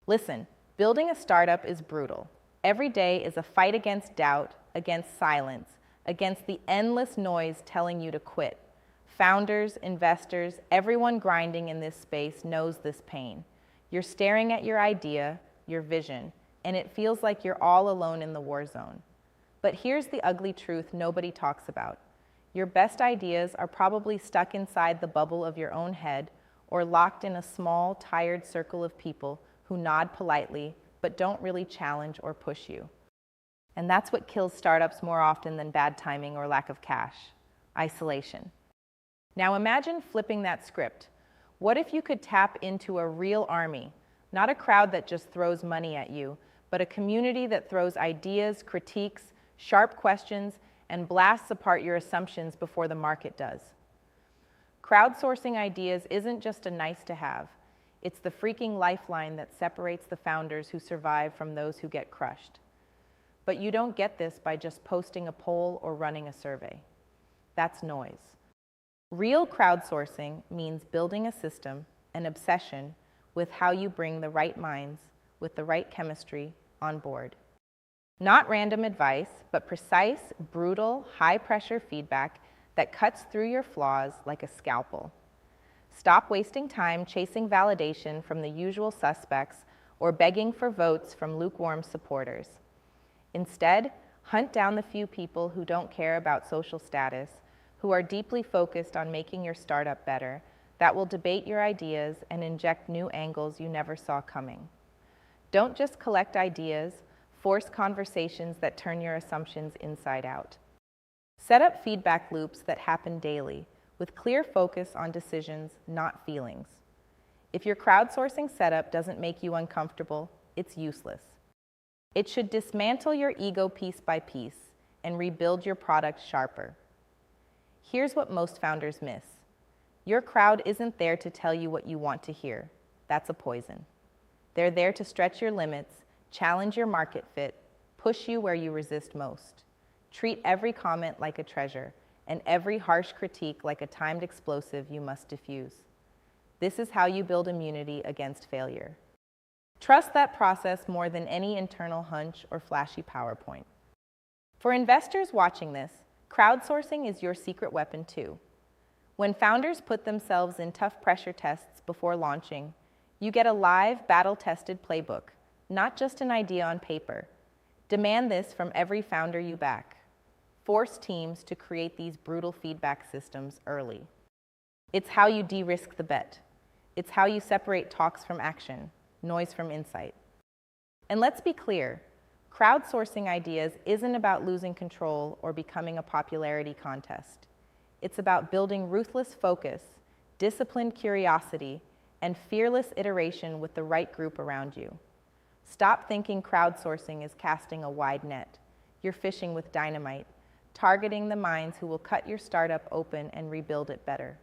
Listen, building a startup is brutal. Every day is a fight against doubt, against silence, against the endless noise telling you to quit. Founders, investors, everyone grinding in this space knows this pain. You're staring at your idea, your vision, and it feels like you're all alone in the war zone. But here's the ugly truth nobody talks about. Your best ideas are probably stuck inside the bubble of your own head or locked in a small, tired circle of people who nod politely but don't really challenge or push you. And that's what kills startups more often than bad timing or lack of cash: isolation. Now imagine flipping that script. What if you could tap into a real army, not a crowd that just throws money at you, but a community that throws ideas, critiques, sharp questions, and blasts apart your assumptions before the market does? Crowdsourcing ideas isn't just a nice to have. It's the freaking lifeline that separates the founders who survive from those who get crushed. But you don't get this by just posting a poll or running a survey. That's noise. Real crowdsourcing means building a system, an obsession, with how you bring the right minds, with the right chemistry, on board. Not random advice, but precise, brutal, high-pressure feedback that cuts through your flaws like a scalpel. Stop wasting time chasing validation from the usual suspects or begging for votes from lukewarm supporters. Instead, hunt down the few people who don't care about social status, who are deeply focused on making your startup better, that will debate your ideas and inject new angles you never saw coming. Don't just collect ideas, force conversations that turn your assumptions inside out. Set up feedback loops that happen daily, with clear focus on decisions, not feelings. If your crowdsourcing setup doesn't make you uncomfortable, it's useless. It should dismantle your ego piece by piece and rebuild your product sharper. Here's what most founders miss. Your crowd isn't there to tell you what you want to hear. That's a poison. They're there to stretch your limits, challenge your market fit, push you where you resist most. Treat every comment like a treasure, and every harsh critique like a timed explosive you must diffuse. This is how you build immunity against failure. Trust that process more than any internal hunch or flashy PowerPoint. For investors watching this, crowdsourcing is your secret weapon too. When founders put themselves in tough pressure tests before launching, you get a live, battle-tested playbook, not just an idea on paper. Demand this from every founder you back. Force teams to create these brutal feedback systems early. It's how you de-risk the bet. It's how you separate talks from action, noise from insight. And let's be clear, crowdsourcing ideas isn't about losing control or becoming a popularity contest. It's about building ruthless focus, disciplined curiosity, and fearless iteration with the right group around you. Stop thinking crowdsourcing is casting a wide net. You're fishing with dynamite, targeting the minds who will cut your startup open and rebuild it better.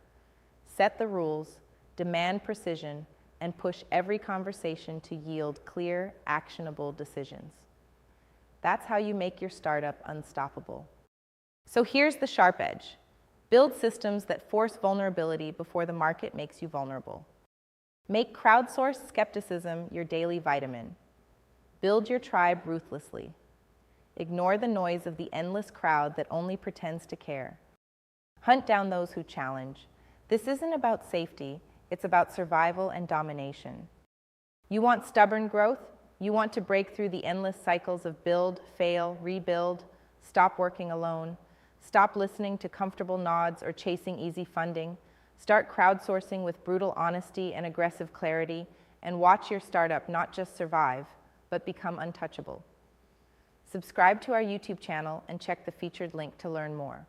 Set the rules, demand precision, and push every conversation to yield clear, actionable decisions. That's how you make your startup unstoppable. So here's the sharp edge. Build systems that force vulnerability before the market makes you vulnerable. Make crowdsourced skepticism your daily vitamin. Build your tribe ruthlessly. Ignore the noise of the endless crowd that only pretends to care. Hunt down those who challenge. This isn't about safety, it's about survival and domination. You want stubborn growth? You want to break through the endless cycles of build, fail, rebuild, stop working alone, stop listening to comfortable nods or chasing easy funding, start crowdsourcing with brutal honesty and aggressive clarity, and watch your startup not just survive, but become untouchable. Subscribe to our YouTube channel and check the featured link to learn more.